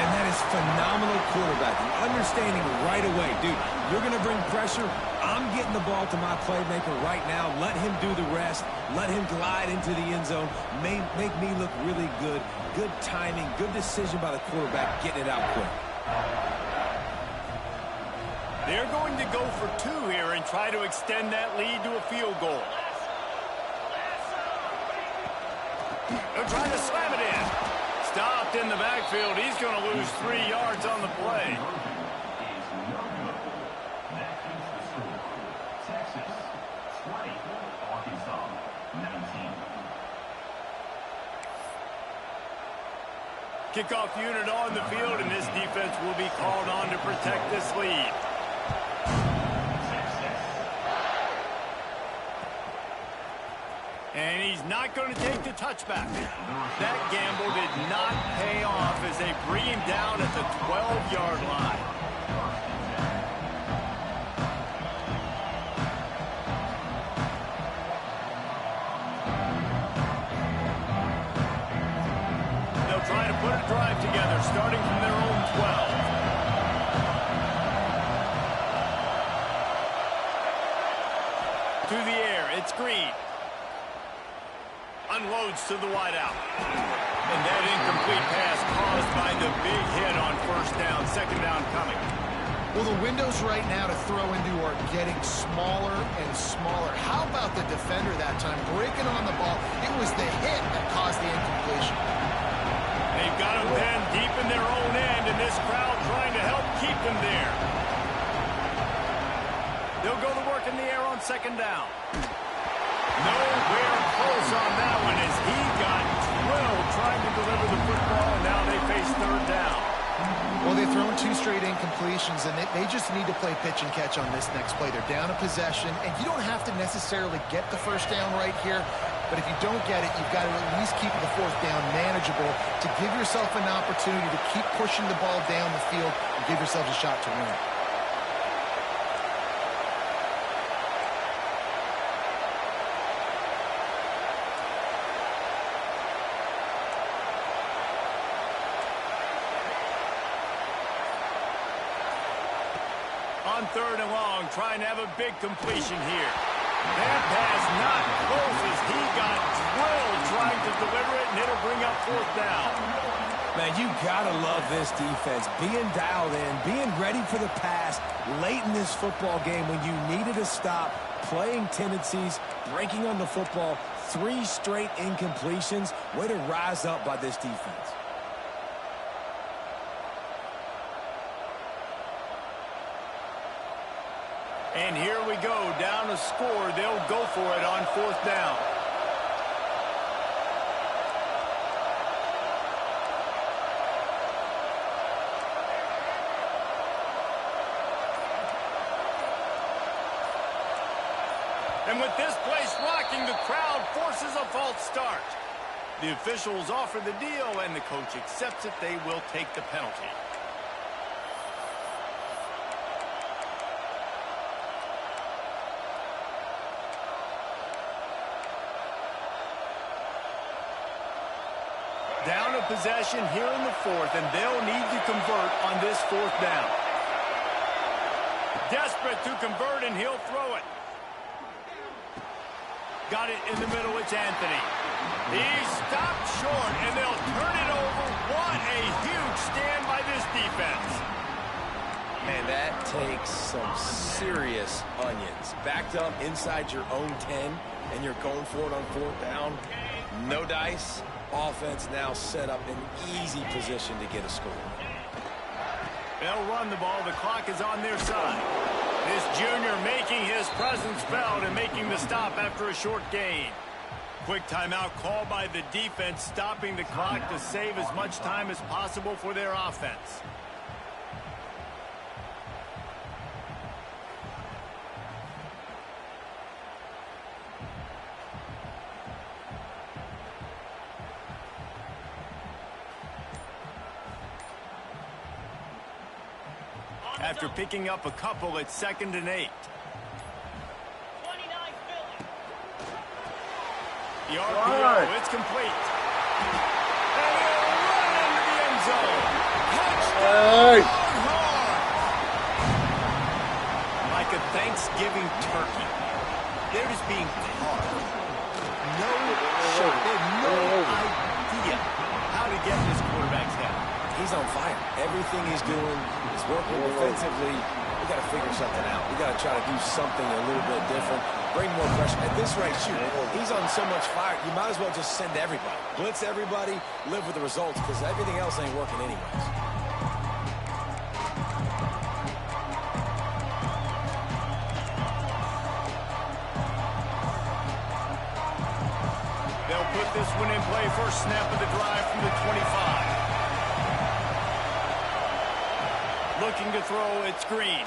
And that is phenomenal quarterbacking. Understanding right away, dude, you're going to bring pressure. I'm getting the ball to my playmaker right now. Let him do the rest. Let him glide into the end zone. Make me look really good. Good timing, good decision by the quarterback, getting it out quick. They're going to go for 2 here and try to extend that lead to a field goal. They're trying to slam it in. Stopped in the backfield. He's going to lose 3 yards on the play. Texas 20, Arkansas 9. Kickoff unit on the field, and this defense will be called on to protect this lead. And he's not going to take the touchback. That gamble did not pay off as they bring him down at the 12-yard line. They'll try to put a drive together, starting from their own 12. To the air, it's Green. Unloads to the wideout. And that incomplete pass caused by the big hit on first down. Second down coming. Well, the windows right now to throw into are getting smaller and smaller. How about the defender that time breaking on the ball? It was the hit that caused the incompletion. They've got them then deep in their own end, and this crowd trying to help keep them there. They'll go to work in the air on second down. Nowhere close on that one as he got drilled trying to deliver the football, and now they face third down. Well, they've thrown 2 straight incompletions, and they just need to play pitch and catch on this next play. They're down a possession, and you don't have to necessarily get the first down right here, but if you don't get it, you've got to at least keep the fourth down manageable to give yourself an opportunity to keep pushing the ball down the field and give yourselves a shot to win. On third and long, trying to have a big completion here. That pass not close as he got drilled trying to deliver it, and it'll bring up fourth down. Man, you gotta love this defense. Being dialed in, being ready for the pass late in this football game when you needed a stop, playing tendencies, breaking on the football, 3 straight incompletions. Way to rise up by this defense. And here we go, down a score. They'll go for it on fourth down. And with this place rocking, the crowd forces a false start. The officials offer the deal, and the coach accepts it. They will take the penalty. Down a possession here in the fourth, and they'll need to convert on this fourth down. Desperate to convert, and he'll throw it. Got it in the middle, it's Anthony. He stopped short, and they'll turn it over. What a huge stand by this defense. Man, that takes some serious onions. Backed up inside your own 10, and you're going for it on fourth down. No dice. Offense now set up in easy position to get a score. They'll run the ball. The clock is on their side. This junior making his presence felt and making the stop after a short gain. Quick timeout called by the defense, stopping the clock to save as much time as possible for their offense. After picking up a couple, it's 2nd and 8. The RPO, it's complete. And he'll run into the end zone. Touchdown, Hogs! Like a Thanksgiving turkey. They're just being carved. No shot. They have no idea how to get this quarterback's head. He's on fire. Everything he's doing is working defensively. We got to figure something out. We got to try to do something a little bit different. Bring more pressure. At this rate, shoot, he's on so much fire, you might as well just send everybody. Blitz everybody, live with the results, because everything else ain't working anyways. They'll put this one in play. First snap of the drive from the 25. looking to throw. It's Green.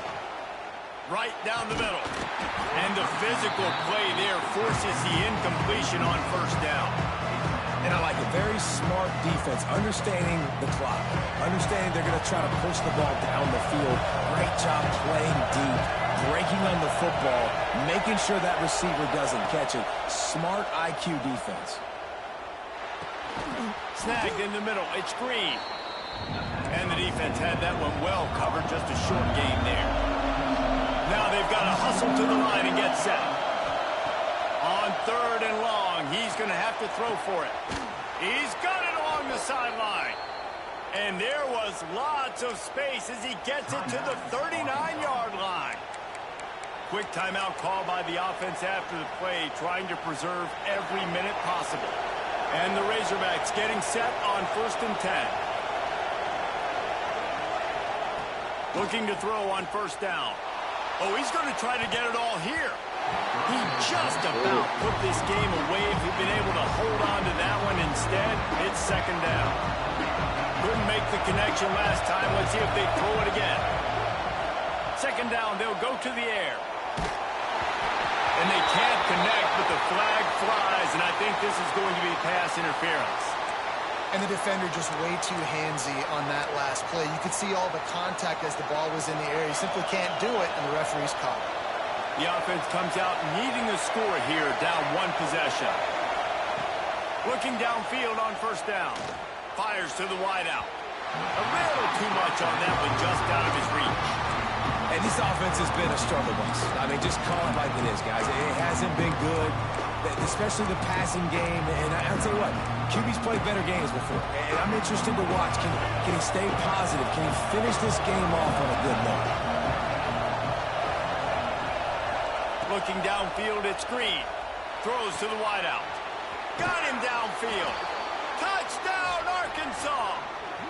Right down the middle. And the physical play there forces the incompletion on first down. And I like it. Very smart defense, understanding the clock, understanding they're going to try to push the ball down the field. Great job playing deep, breaking on the football, making sure that receiver doesn't catch it. Smart IQ defense. Snagged in the middle. It's Green. And the defense had that one well covered. Just a short game there. Now they've got to hustle to the line and get set. On 3rd and long, he's going to have to throw for it. He's got it along the sideline. And there was lots of space as he gets it to the 39-yard line. Quick timeout call by the offense after the play, trying to preserve every minute possible. And the Razorbacks getting set on 1st and 10. Looking to throw on 1st down. Oh, he's going to try to get it all here. He just about put this game away if he'd been able to hold on to that one. Instead, it's 2nd down. Couldn't make the connection last time. Let's see if they throw it again. 2nd down, they'll go to the air. And they can't connect, but the flag flies, and I think this is going to be pass interference. And the defender just way too handsy on that last play. You could see all the contact as the ball was in the air. He simply can't do it, and the referee's caught it. The offense comes out needing a score here, down 1 possession. Looking downfield on 1st down. Fires to the wideout. A little too much on that one, just out of his reach. And this offense has been a struggle bus. I mean, just call it like it is, guys. It hasn't been good, especially the passing game. And I'll tell you what, QB's played better games before. And I'm interested to watch. Can he stay positive? Can he finish this game off on a good note? Looking downfield, it's Green. Throws to the wideout. Got him downfield. Touchdown, Arkansas!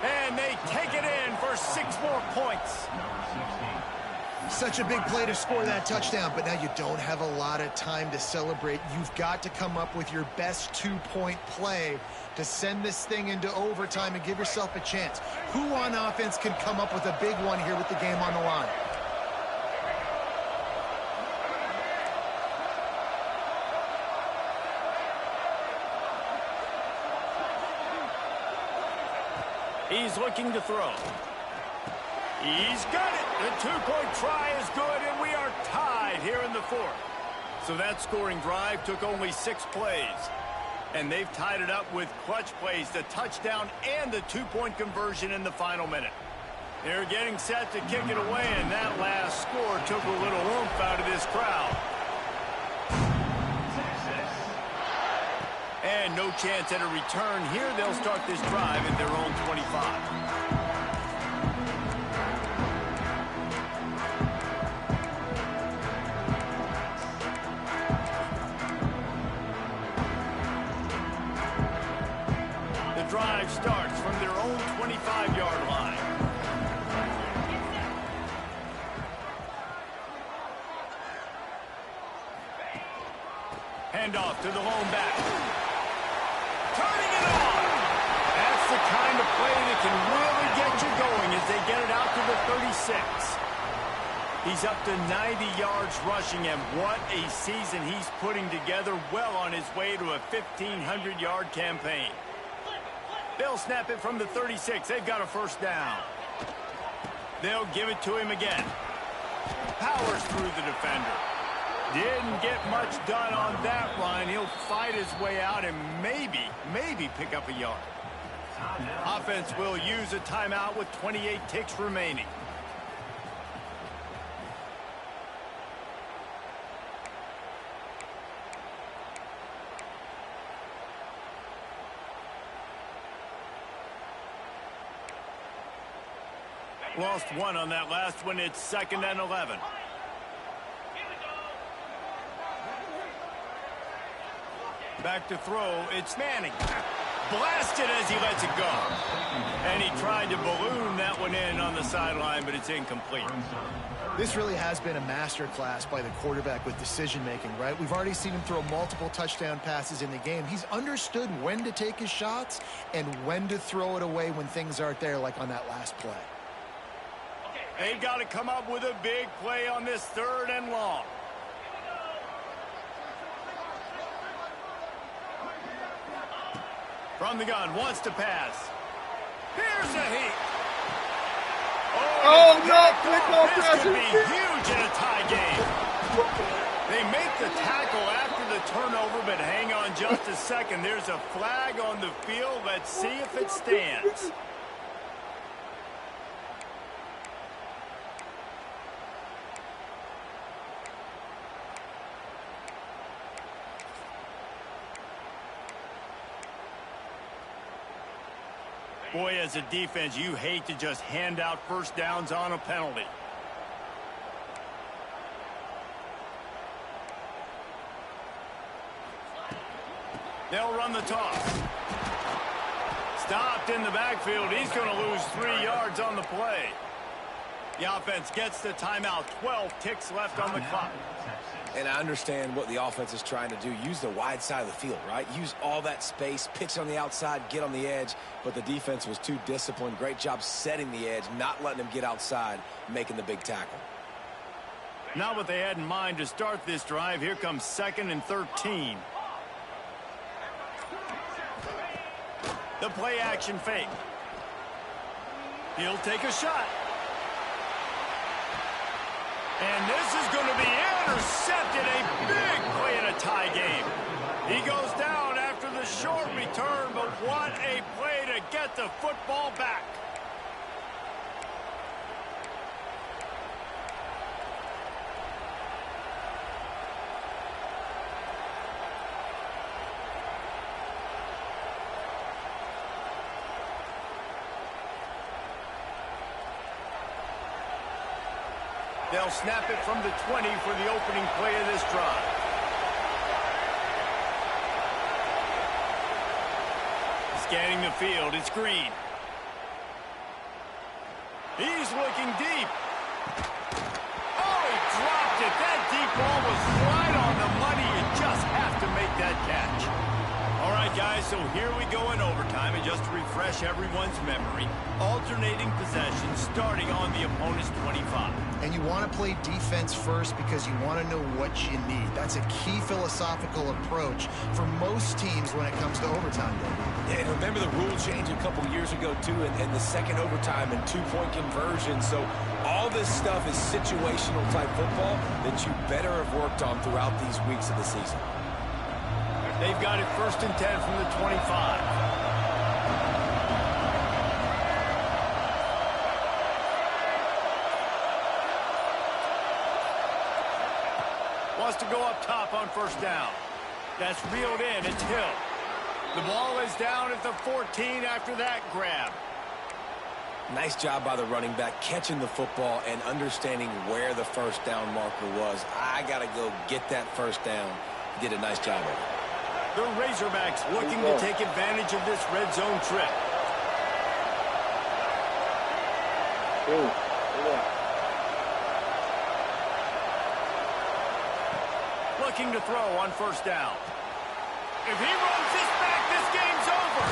And they take it in for 6 more points. Such a big play to score that touchdown, but now you don't have a lot of time to celebrate. You've got to come up with your best 2-point play to send this thing into overtime and give yourself a chance. Who on offense can come up with a big one here with the game on the line? He's looking to throw. He's got it. The 2-point try is good, and we are tied here in the 4th. So that scoring drive took only 6 plays. And they've tied it up with clutch plays, the touchdown and the 2-point conversion in the final minute. They're getting set to kick it away, and that last score took a little oomph out of this crowd. And no chance at a return here. They'll start this drive at their own 25. The drive starts from their own 25-yard line. Handoff to the lone back. Turning it on! That's the kind of play that can really get you going as they get it out to the 36. He's up to 90 yards rushing, and what a season he's putting together, well on his way to a 1,500-yard campaign. They'll snap it from the 36. They've got a 1st down. They'll give it to him again. Powers through the defender. Didn't get much done on that run. He'll fight his way out and maybe pick up a yard. Offense will use a timeout with 28 ticks remaining. Lost 1 on that last one. It's 2nd and 11. Back to throw. It's Manning. Blasted as he lets it go. And he tried to balloon that one in on the sideline, but it's incomplete. This really has been a masterclass by the quarterback with decision-making, right? We've already seen him throw multiple touchdown passes in the game. He's understood when to take his shots and when to throw it away when things aren't there, like on that last play. They've got to come up with a big play on this 3rd and long. From the gun, wants to pass. Here's a heat. Oh, no, this could be huge in a tie game. They make the tackle after the turnover, but hang on just a second. There's a flag on the field. Let's see if it stands. Boy, as a defense, you hate to just hand out first downs on a penalty. They'll run the toss. Stopped in the backfield. He's going to lose 3 yards on the play. The offense gets the timeout. 12 ticks left on the clock. And I understand what the offense is trying to do. Use the wide side of the field, right? Use all that space, pitch on the outside, get on the edge. But the defense was too disciplined. Great job setting the edge, not letting them get outside, making the big tackle. Not what they had in mind to start this drive. Here comes 2nd and 13. The play action fake. He'll take a shot. And this is going to be intercepted. A big play in a tie game. He goes down after the short return, but what a play to get the football back. They'll snap it from the 20 for the opening play of this drive. Scanning the field, it's Green. He's looking deep. Oh, he dropped it. That deep ball was right on the money. You just have to make that catch. All right, guys, so here we go in overtime. And just to refresh everyone's memory, alternating possessions starting on the opponent's 25. And you want to play defense first because you want to know what you need. That's a key philosophical approach for most teams when it comes to overtime. Yeah, and remember the rule change a couple years ago, too, and the second overtime and two-point conversion. So all this stuff is situational type football that you better have worked on throughout these weeks of the season. They've got it 1st and 10 from the 25. Wants to go up top on 1st down. That's reeled in. It's Hill. The ball is down at the 14 after that grab. Nice job by the running back catching the football and understanding where the 1st down marker was. I got to go get that 1st down. He did a nice job of it. The Razorbacks looking to take advantage of this red zone trip. Looking to throw on 1st down. If he runs this back, this game's over.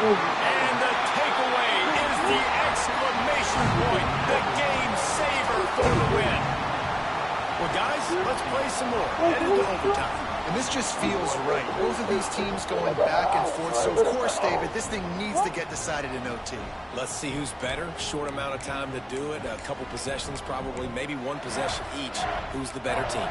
And the takeaway is the exclamation point. The game saver for the win. Well, guys, let's play some more. Headed to overtime. And this just feels right. Both of these teams going back and forth. So, of course, David, this thing needs to get decided in OT. Let's see who's better. Short amount of time to do it. A couple possessions probably. Maybe one possession each. Who's the better team?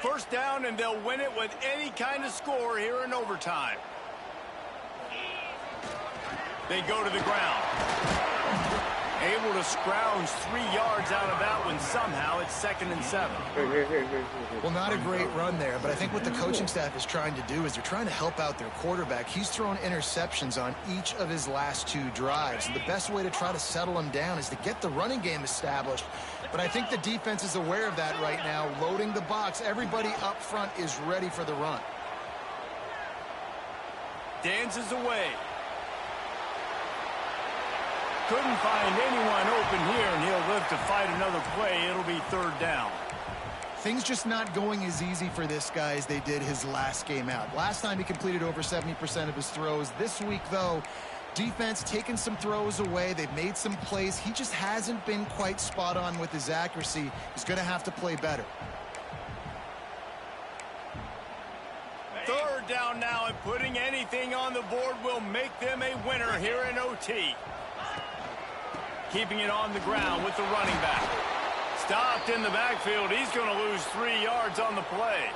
First down, and they'll win it with any kind of score here in overtime. They go to the ground. Able to scrounge 3 yards out of that one somehow. It's 2nd and 7. Well, not a great run there, but I think what the coaching staff is trying to do is they're trying to help out their quarterback. He's thrown interceptions on each of his last 2 drives. And the best way to try to settle him down is to get the running game established. But I think the defense is aware of that right now, loading the box. Everybody up front is ready for the run. Dances away. Couldn't find anyone open here, and he'll live to fight another play. It'll be 3rd down. Things just not going as easy for this guy as they did his last game out. Last time he completed over 70% of his throws. This week, though, defense taking some throws away. They've made some plays. He just hasn't been quite spot on with his accuracy. He's going to have to play better. Third down now, and putting anything on the board will make them a winner here in OT. Keeping it on the ground with the running back. Stopped in the backfield. He's going to lose 3 yards on the play.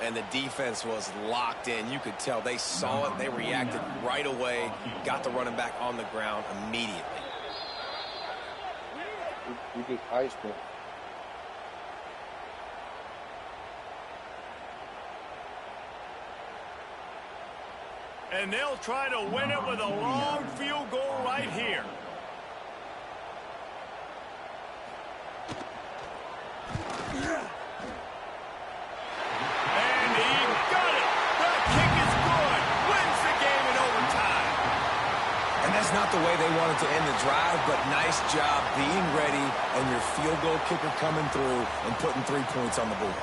And the defense was locked in. You could tell they saw it. They reacted right away. Got the running back on the ground immediately. You just iced it. And they'll try to win it with a long field goal right here. And he got it. That kick is good. Wins the game in overtime. And that's not the way they wanted to end the drive, but nice job being ready and your field goal kicker coming through and putting 3 points on the board.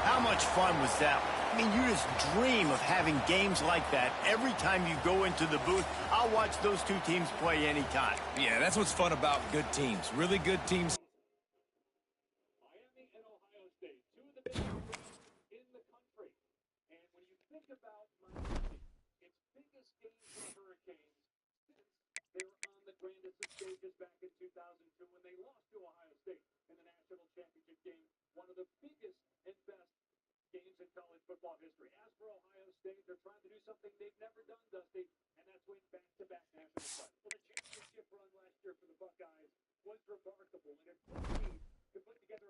How much fun was that? I mean, you just dream of having games like that every time you go into the booth. I'll watch those two teams play anytime. Yeah, that's what's fun about good teams. Really good teams. Miami and Ohio State, two of the best programs in the country. And when you think about Miami, its biggest game for the Hurricanes since they were on the grandest of stages back in 2002 when they lost to Ohio State in the national championship game, one of the biggest and best games in college football history. As for Ohio State, they're trying to do something they've never done, Dusty, and that's win back-to-back national titles. Well, the championship run last year for the Buckeyes was remarkable, and if one team could put together